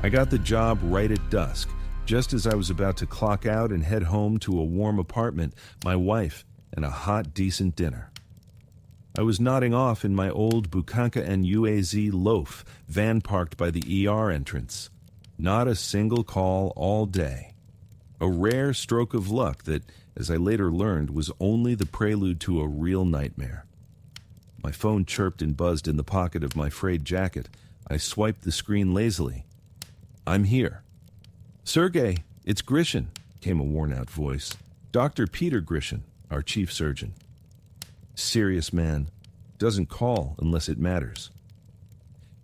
I got the job right at dusk, just as I was about to clock out and head home to a warm apartment, my wife, and a hot, decent dinner. I was nodding off in my old Bukanka and UAZ loaf, van parked by the ER entrance. Not a single call all day. A rare stroke of luck that, as I later learned, was only the prelude to a real nightmare. My phone chirped and buzzed in the pocket of my frayed jacket. I swiped the screen lazily. "I'm here." "Sergey, it's Grishin," came a worn-out voice. "Dr. Peter Grishin, our chief surgeon." Serious man. Doesn't call unless it matters.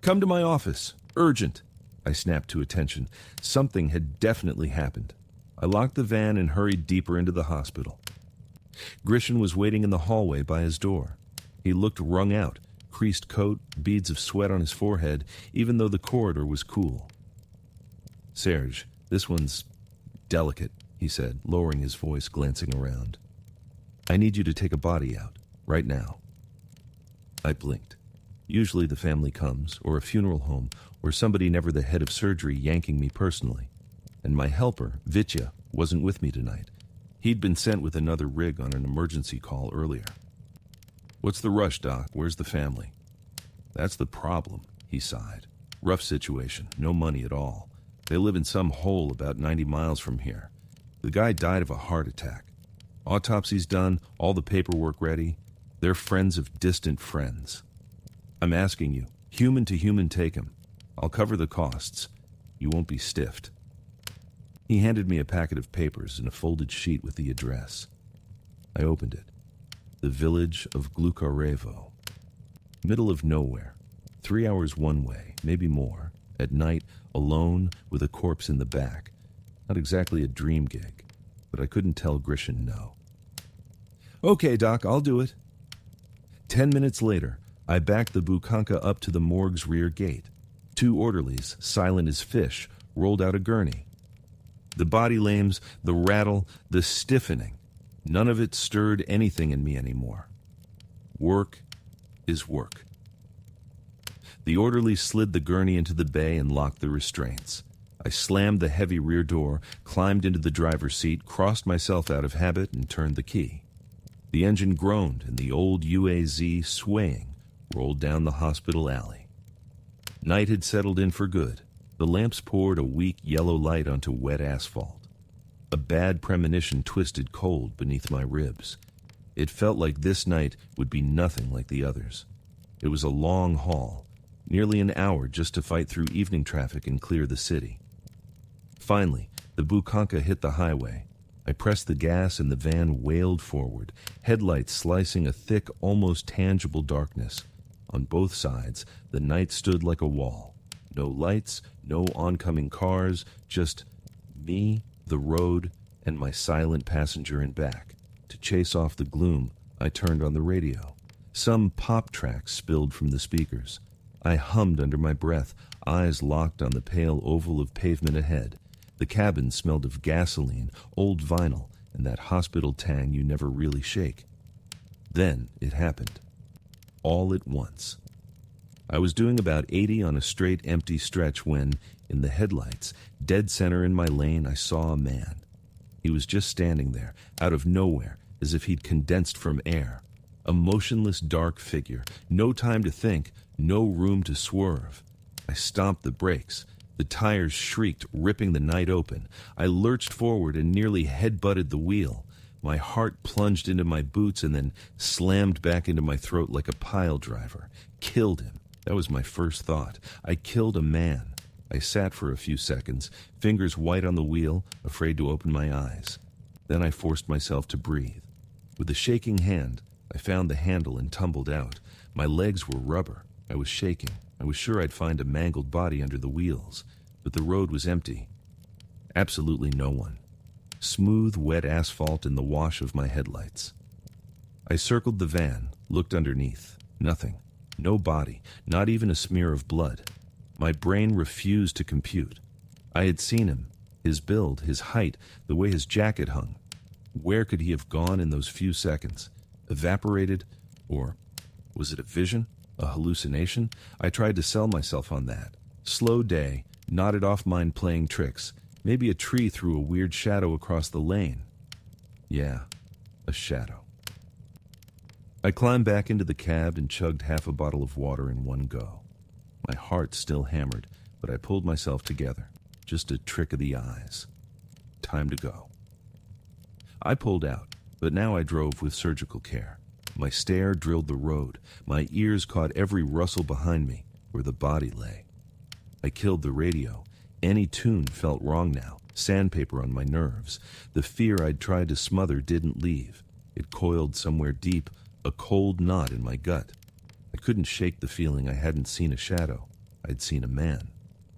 "Come to my office. Urgent." I snapped to attention. Something had definitely happened. I locked the van and hurried deeper into the hospital. Grishin was waiting in the hallway by his door. He looked wrung out, creased coat, beads of sweat on his forehead, even though the corridor was cool. "Serge, this one's delicate," he said, lowering his voice, glancing around. "I need you to take a body out, right now." I blinked. Usually the family comes, or a funeral home, or somebody never the head of surgery yanking me personally. And my helper, Vitya, wasn't with me tonight. He'd been sent with another rig on an emergency call earlier. "What's the rush, Doc? Where's the family?" "That's the problem," he sighed. "Rough situation, no money at all. They live in some hole about 90 miles from here. The guy died of a heart attack. Autopsy's done, all the paperwork ready. They're friends of distant friends. I'm asking you, human to human, take him. I'll cover the costs. You won't be stiffed." He handed me a packet of papers and a folded sheet with the address. I opened it. The village of Glukarevo. Middle of nowhere. 3 hours one way, maybe more. At night, alone, with a corpse in the back. Not exactly a dream gig, but I couldn't tell Grishin no. "Okay, Doc, I'll do it." 10 minutes later, I backed the Bukanka up to the morgue's rear gate. 2 orderlies, silent as fish, rolled out a gurney. The body lames, the rattle, the stiffening. None of it stirred anything in me anymore. Work is work. The orderly slid the gurney into the bay and locked the restraints. I slammed the heavy rear door, climbed into the driver's seat, crossed myself out of habit, and turned the key. The engine groaned, and the old UAZ, swaying, rolled down the hospital alley. Night had settled in for good. The lamps poured a weak yellow light onto wet asphalt. A bad premonition twisted cold beneath my ribs. It felt like this night would be nothing like the others. It was a long haul, nearly an hour just to fight through evening traffic and clear the city. Finally, the Bukanka hit the highway. I pressed the gas and the van wailed forward, headlights slicing a thick, almost tangible darkness. On both sides, the night stood like a wall. No lights, no oncoming cars, just me, the road, and my silent passenger in back. To chase off the gloom, I turned on the radio. Some pop track spilled from the speakers. I hummed under my breath, eyes locked on the pale oval of pavement ahead. The cabin smelled of gasoline, old vinyl, and that hospital tang you never really shake. Then it happened. All at once. I was doing about 80 on a straight, empty stretch when, in the headlights, dead center in my lane, I saw a man. He was just standing there, out of nowhere, as if he'd condensed from air. A motionless, dark figure. No time to think, no room to swerve. I stomped the brakes. The tires shrieked, ripping the night open. I lurched forward and nearly head-butted the wheel. My heart plunged into my boots and then slammed back into my throat like a pile driver. Killed him. That was my first thought. I killed a man. I sat for a few seconds, fingers white on the wheel, afraid to open my eyes. Then I forced myself to breathe. With a shaking hand, I found the handle and tumbled out. My legs were rubber. I was shaking. I was sure I'd find a mangled body under the wheels, but the road was empty. Absolutely no one. Smooth, wet asphalt in the wash of my headlights. I circled the van, looked underneath. Nothing. No body, not even a smear of blood. My brain refused to compute. I had seen him, his build, his height, the way his jacket hung. Where could he have gone in those few seconds? Evaporated? Or was it a vision? A hallucination? I tried to sell myself on that. Slow day, Nodded off mine playing tricks. Maybe a tree threw a weird shadow across the lane. Yeah, a shadow. I climbed back into the cab and chugged half a bottle of water in one go. My heart still hammered, but I pulled myself together. Just a trick of the eyes. Time to go. I pulled out, but now I drove with surgical care. My stare drilled the road. My ears caught every rustle behind me, where the body lay. I killed the radio. Any tune felt wrong now, sandpaper on my nerves. The fear I'd tried to smother didn't leave. It coiled somewhere deep, a cold knot in my gut. I couldn't shake the feeling I hadn't seen a shadow. I'd seen a man.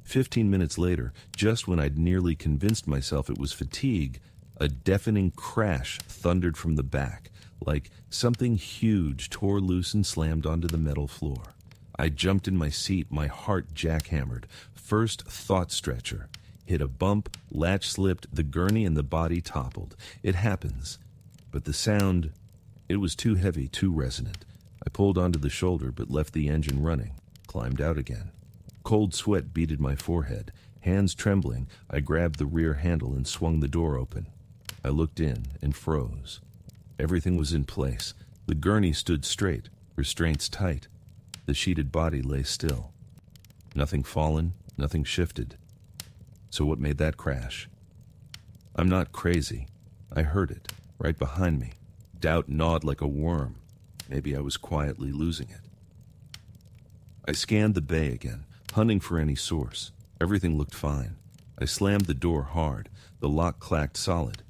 15 minutes later, just when I'd nearly convinced myself it was fatigue, a deafening crash thundered from the back, like something huge tore loose and slammed onto the metal floor. I jumped in my seat, my heart jackhammered. First thought stretcher. Hit a bump, latch slipped, the gurney and the body toppled. It happens. But the sound, it was too heavy, too resonant. I pulled onto the shoulder but left the engine running, climbed out again. Cold sweat beaded my forehead. Hands trembling, I grabbed the rear handle and swung the door open. I looked in and froze. Everything was in place. The gurney stood straight, restraints tight. The sheeted body lay still. Nothing fallen, nothing shifted. So what made that crash? I'm not crazy. I heard it, right behind me. Doubt gnawed like a worm. Maybe I was quietly losing it. I scanned the bay again, hunting for any source. Everything looked fine. I slammed the door hard. The lock clacked solid.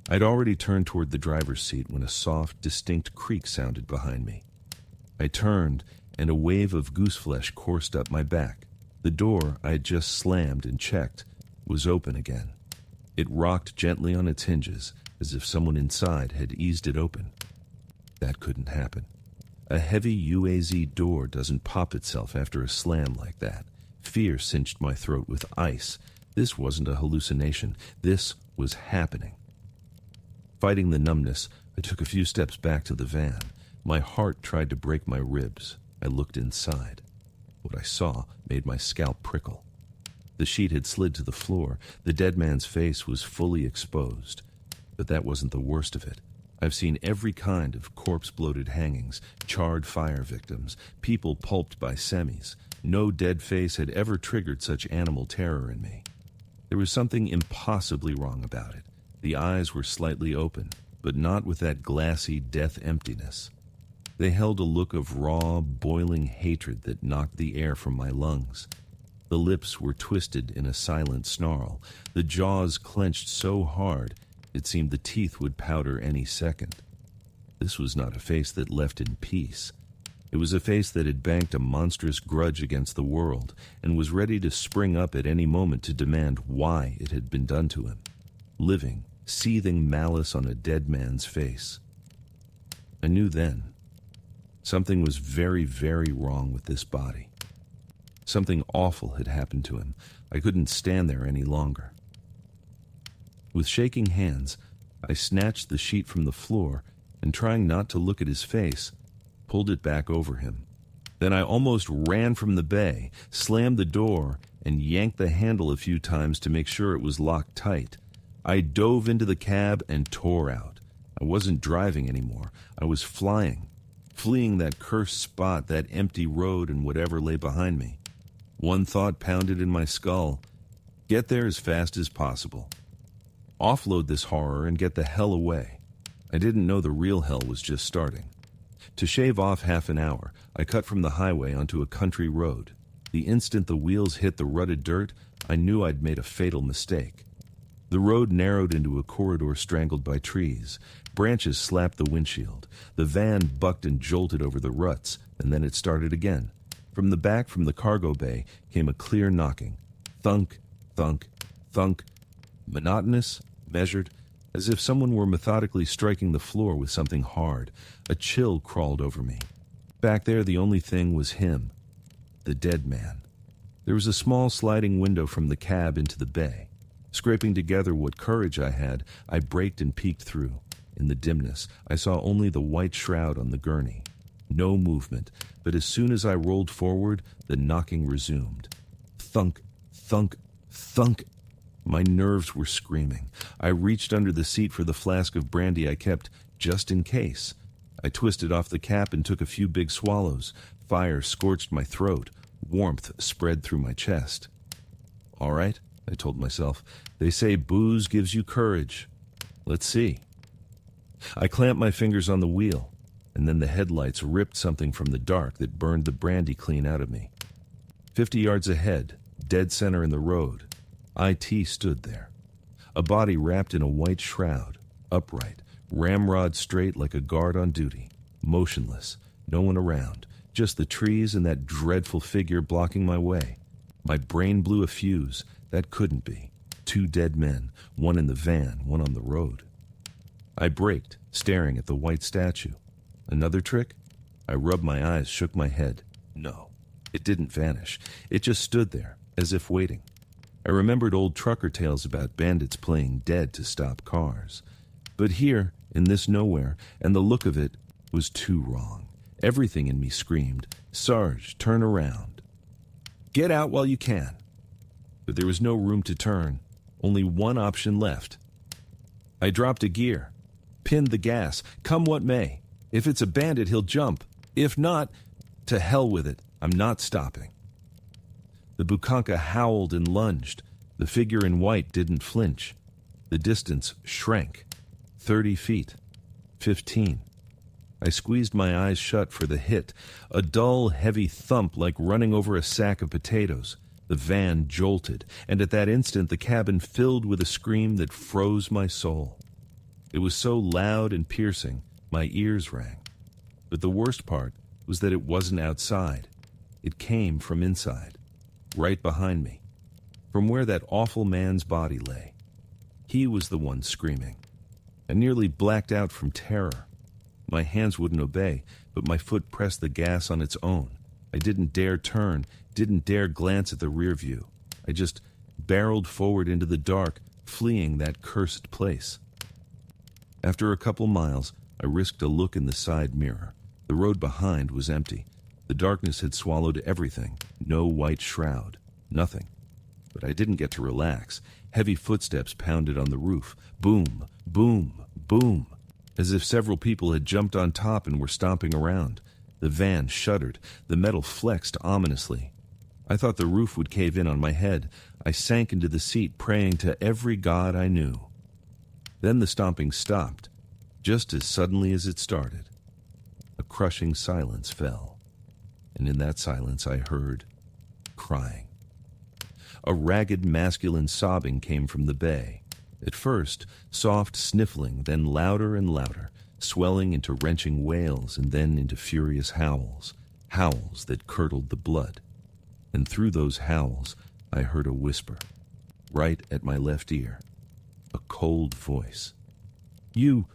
I'd already turned toward the driver's seat when a soft, distinct creak sounded behind me. I turned, and a wave of gooseflesh coursed up my back. The door I had just slammed and checked was open again. It rocked gently on its hinges, as if someone inside had eased it open. That couldn't happen. A heavy UAZ door doesn't pop itself after a slam like that. Fear cinched my throat with ice. This wasn't a hallucination. This was happening. Fighting the numbness, I took a few steps back to the van. My heart tried to break my ribs. I looked inside. What I saw made my scalp prickle. The sheet had slid to the floor. The dead man's face was fully exposed. But that wasn't the worst of it. I've seen every kind of corpse-bloated hangings, charred fire victims, people pulped by semis. No dead face had ever triggered such animal terror in me. There was something impossibly wrong about it. The eyes were slightly open, but not with that glassy death emptiness. They held a look of raw, boiling hatred that knocked the air from my lungs. The lips were twisted in a silent snarl. The jaws clenched so hard, it seemed the teeth would powder any second. This was not a face that left in peace. It was a face that had banked a monstrous grudge against the world and was ready to spring up at any moment to demand why it had been done to him. Living, seething malice on a dead man's face. I knew then. Something was very, very wrong with this body. Something awful had happened to him. I couldn't stand there any longer. With shaking hands, I snatched the sheet from the floor and, trying not to look at his face, pulled it back over him. Then I almost ran from the bay, slammed the door, and yanked the handle a few times to make sure it was locked tight. I dove into the cab and tore out. I wasn't driving anymore. I was flying, fleeing that cursed spot, that empty road, and whatever lay behind me. One thought pounded in my skull: get there as fast as possible. Offload this horror and get the hell away. I didn't know the real hell was just starting. To shave off half an hour, I cut from the highway onto a country road. The instant the wheels hit the rutted dirt, I knew I'd made a fatal mistake. The road narrowed into a corridor strangled by trees. Branches slapped the windshield. The van bucked and jolted over the ruts, and then it started again. From the back, from the cargo bay, came a clear knocking. Thunk, thunk, thunk. Monotonous, measured, as if someone were methodically striking the floor with something hard. A chill crawled over me. Back there, the only thing was him, the dead man. There was a small sliding window from the cab into the bay. Scraping together what courage I had, I braked and peeked through. In the dimness, I saw only the white shroud on the gurney. No movement, but as soon as I rolled forward, the knocking resumed. Thunk, thunk, thunk. My nerves were screaming. I reached under the seat for the flask of brandy I kept just in case. I twisted off the cap and took a few big swallows. Fire scorched my throat. Warmth spread through my chest. All right, I told myself. They say booze gives you courage. Let's see. I clamped my fingers on the wheel, and then the headlights ripped something from the dark that burned the brandy clean out of me. 50 yards ahead, dead center in the road, IT stood there. A body wrapped in a white shroud, upright, ramrod straight like a guard on duty, motionless, no one around, just the trees and that dreadful figure blocking my way. My brain blew a fuse. That couldn't be. 2 dead men, one in the van, one on the road. I braked, staring at the white statue. Another trick? I rubbed my eyes, shook my head. No, it didn't vanish. It just stood there, as if waiting. I remembered old trucker tales about bandits playing dead to stop cars. But here, in this nowhere, and the look of it was too wrong. Everything in me screamed, "Sarge, turn around. Get out while you can." But there was no room to turn, only one option left. I dropped a gear, pinned the gas, come what may. If it's a bandit, he'll jump. If not, to hell with it, I'm not stopping. The bukanka howled and lunged. The figure in white didn't flinch. The distance shrank. 30 feet. 15. I squeezed my eyes shut for the hit, a dull, heavy thump like running over a sack of potatoes. The van jolted, and at that instant the cabin filled with a scream that froze my soul. It was so loud and piercing, my ears rang. But the worst part was that it wasn't outside. It came from inside, right behind me, from where that awful man's body lay. He was the one screaming. I nearly blacked out from terror. My hands wouldn't obey, but my foot pressed the gas on its own. I didn't dare turn, didn't dare glance at the rear view. I just barreled forward into the dark, fleeing that cursed place. After a couple miles, I risked a look in the side mirror. The road behind was empty. The darkness had swallowed everything. No white shroud. Nothing. But I didn't get to relax. Heavy footsteps pounded on the roof. Boom, boom, boom. As if several people had jumped on top and were stomping around. The van shuddered. The metal flexed ominously. I thought the roof would cave in on my head. I sank into the seat, praying to every god I knew. Then the stomping stopped, just as suddenly as it started. A crushing silence fell, and in that silence I heard crying. A ragged masculine sobbing came from the bay. At first, soft sniffling, then louder and louder, swelling into wrenching wails and then into furious howls, howls that curdled the blood. And through those howls, I heard a whisper, right at my left ear, a cold voice. "You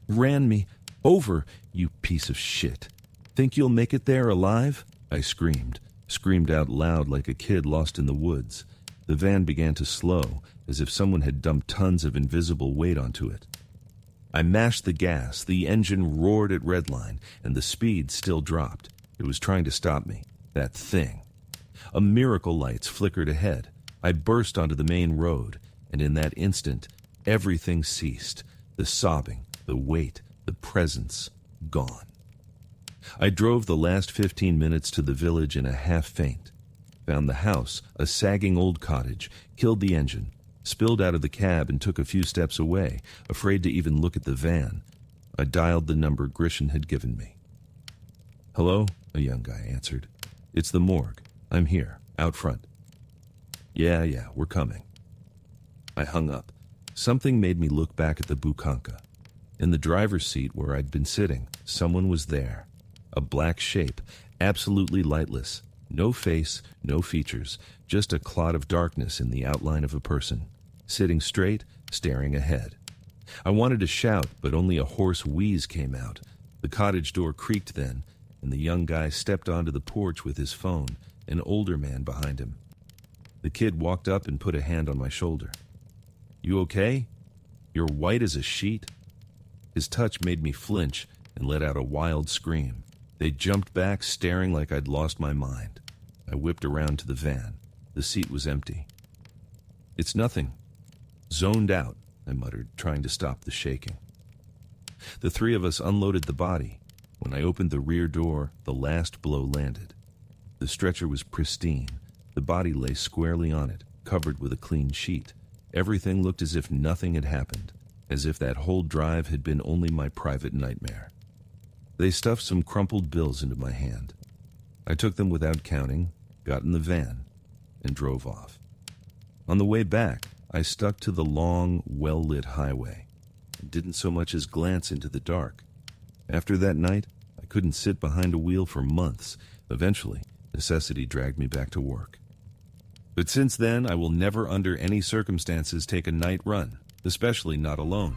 ran me over, you piece of shit. Think you'll make it there alive?" I screamed out loud like a kid lost in the woods. The van began to slow, as if someone had dumped tons of invisible weight onto it. I mashed the gas, the engine roared at redline, and the speed still dropped. It was trying to stop me, that thing. A miracle lights flickered ahead. I burst onto the main road, and in that instant, everything ceased. The sobbing, the weight, the presence, gone. I drove the last 15 minutes to the village in a half-faint. Found the house, a sagging old cottage, killed the engine, spilled out of the cab and took a few steps away, afraid to even look at the van. I dialed the number Grishin had given me. "Hello?" a young guy answered. "It's the morgue. I'm here, out front." Yeah, we're coming." I hung up. Something made me look back at the bukanka. In the driver's seat where I'd been sitting, someone was there. A black shape, absolutely lightless. No face, no features, just a clot of darkness in the outline of a person, sitting straight, staring ahead. I wanted to shout, but only a hoarse wheeze came out. The cottage door creaked then, and the young guy stepped onto the porch with his phone, an older man behind him. The kid walked up and put a hand on my shoulder. "You okay? You're white as a sheet." His touch made me flinch and let out a wild scream. They jumped back, staring like I'd lost my mind. I whipped around to the van. The seat was empty. "It's nothing. Zoned out," I muttered, trying to stop the shaking. The three of us unloaded the body. When I opened the rear door, the last blow landed. The stretcher was pristine. The body lay squarely on it, covered with a clean sheet. Everything looked as if nothing had happened, as if that whole drive had been only my private nightmare. They stuffed some crumpled bills into my hand. I took them without counting, got in the van, and drove off. On the way back, I stuck to the long, well-lit highway and didn't so much as glance into the dark. After that night, I couldn't sit behind a wheel for months. Eventually, necessity dragged me back to work. But since then, I will never under any circumstances take a night run, especially not alone.